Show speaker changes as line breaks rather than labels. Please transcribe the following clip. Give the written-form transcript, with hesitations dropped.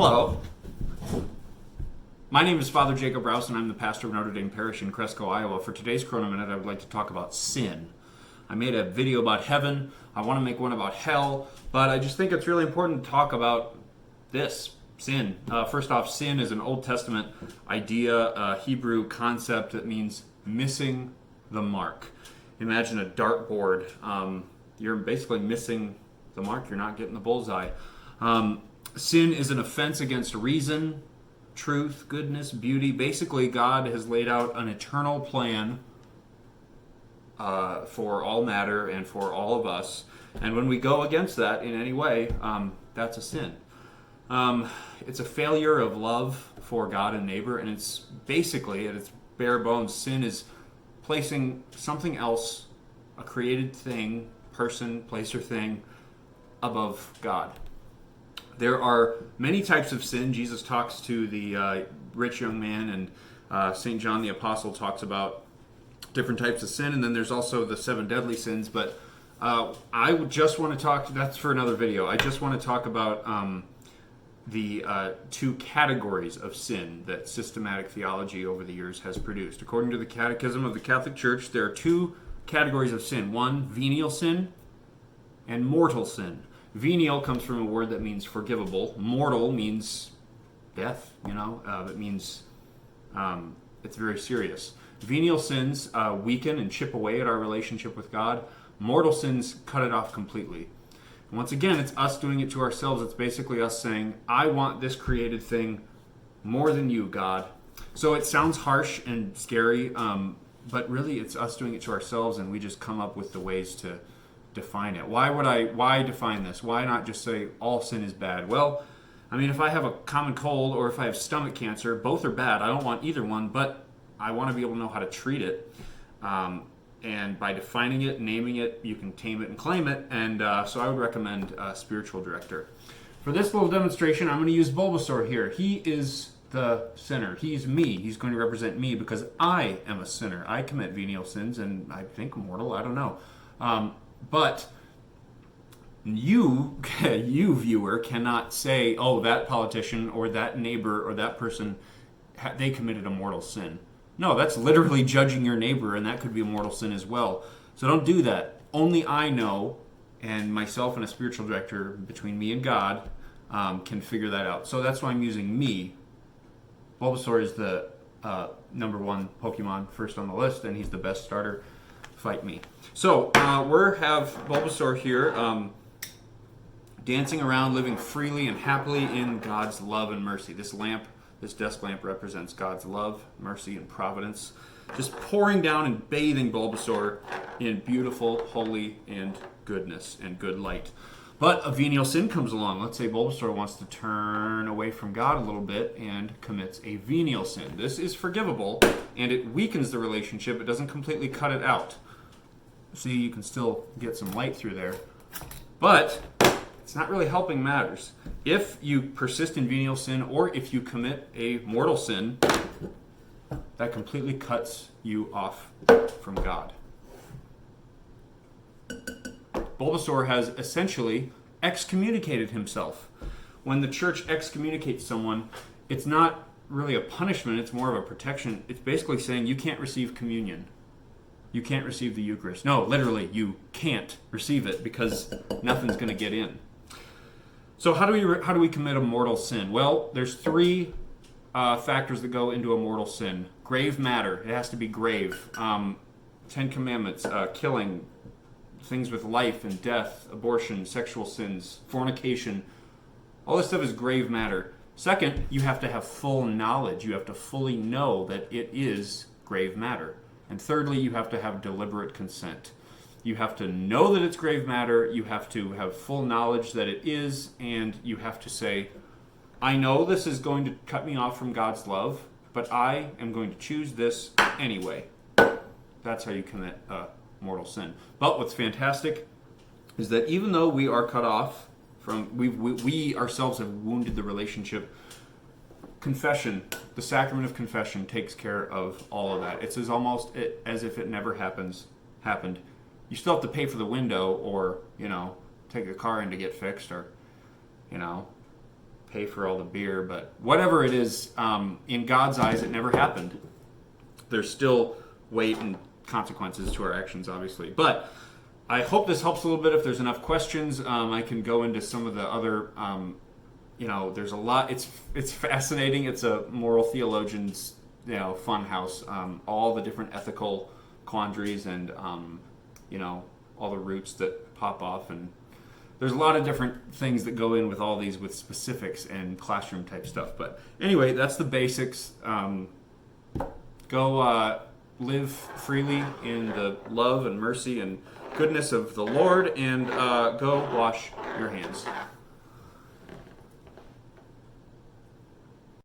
Hello. My name is Father Jacob Rouse, and I'm the pastor of Notre Dame Parish in Cresco, Iowa. For today's Chrono Minute, I would like to talk about sin. I made a video about heaven. I want to make one about hell, but I just think it's really important to talk about this, sin. First off, sin is an Old Testament idea, a Hebrew concept that means missing the mark. Imagine a dartboard. You're basically missing the mark. You're not getting the bullseye. Sin is an offense against reason, truth, goodness, beauty. Basically, God has laid out an eternal plan for all matter and for all of us. And when we go against that in any way, that's a sin. It's a failure of love for God and neighbor, and it's basically, at its bare bones, sin is placing something else, a created thing, person, place, or thing, above God. There are many types of sin. Jesus talks to the rich young man, and St. John the Apostle talks about different types of sin, and then there's also the 7 deadly sins. But I would just want to talk, that's for another video. I just want to talk about the 2 categories of sin that systematic theology over the years has produced. According to the Catechism of the Catholic Church, there are 2 categories of sin. One, venial sin, and mortal sin. Venial comes from a word that means forgivable. Mortal means death, It means it's very serious. Venial sins weaken and chip away at our relationship with God. Mortal sins cut it off completely. And once again, it's us doing it to ourselves. It's basically us saying, I want this created thing more than you, God. So it sounds harsh and scary, but really it's us doing it to ourselves, and we just come up with the ways to define it. Why define this? Why not just say all sin is bad? Well, if I have a common cold or if I have stomach cancer, both are bad. I don't want either one, but I want to be able to know how to treat it. And by defining it, naming it, you can tame it and claim it. And so I would recommend a spiritual director. For this little demonstration, I'm going to use Bulbasaur here. He is the sinner. He's me. He's going to represent me because I am a sinner. I commit venial sins, and I think mortal. I don't know. But you viewer, cannot say, oh, that politician or that neighbor or that person, they committed a mortal sin. No, that's literally judging your neighbor, and that could be a mortal sin as well. So don't do that. Only I know, and myself and a spiritual director between me and God can figure that out. So that's why I'm using me. Bulbasaur is the number 1 Pokemon first on the list, and he's the best starter. Fight me. So we have Bulbasaur here dancing around, living freely and happily in God's love and mercy. This desk lamp represents God's love, mercy, and providence, just pouring down and bathing Bulbasaur in beautiful, holy, and goodness and good light. But a venial sin comes along. Let's say Bulbasaur wants to turn away from God a little bit and commits a venial sin. This is forgivable, and it weakens the relationship. It doesn't completely cut it out. See, you can still get some light through there. But it's not really helping matters. If you persist in venial sin, or if you commit a mortal sin, that completely cuts you off from God. Bulbasaur has essentially excommunicated himself. When the church excommunicates someone, it's not really a punishment, it's more of a protection. It's basically saying you can't receive communion. You can't receive the Eucharist. No, literally, you can't receive it because nothing's going to get in. So how do we commit a mortal sin? Well, there's 3 factors that go into a mortal sin. Grave matter. It has to be grave. 10 Commandments, killing, things with life and death, abortion, sexual sins, fornication. All this stuff is grave matter. Second, you have to have full knowledge. You have to fully know that it is grave matter. And thirdly, you have to have deliberate consent. You have to know that it's grave matter, you have to have full knowledge that it is, and you have to say, I know this is going to cut me off from God's love, but I am going to choose this anyway. That's how you commit a mortal sin. But what's fantastic is that even though we are cut off from, we ourselves have wounded the relationship, confession, the sacrament of confession takes care of all of that. It's almost as if it never happened. You still have to pay for the window, or take the car in to get fixed, or pay for all the beer. But whatever it is, in God's eyes, it never happened. There's still weight and consequences to our actions, obviously. But I hope this helps a little bit. If there's enough questions, I can go into some of the other, there's a lot. It's fascinating. It's a moral theologian's, fun house. All the different ethical quandaries and, all the roots that pop off. And there's a lot of different things that go in with all these with specifics and classroom type stuff. But anyway, that's the basics. Go live freely in the love and mercy and goodness of the Lord, and go wash your hands.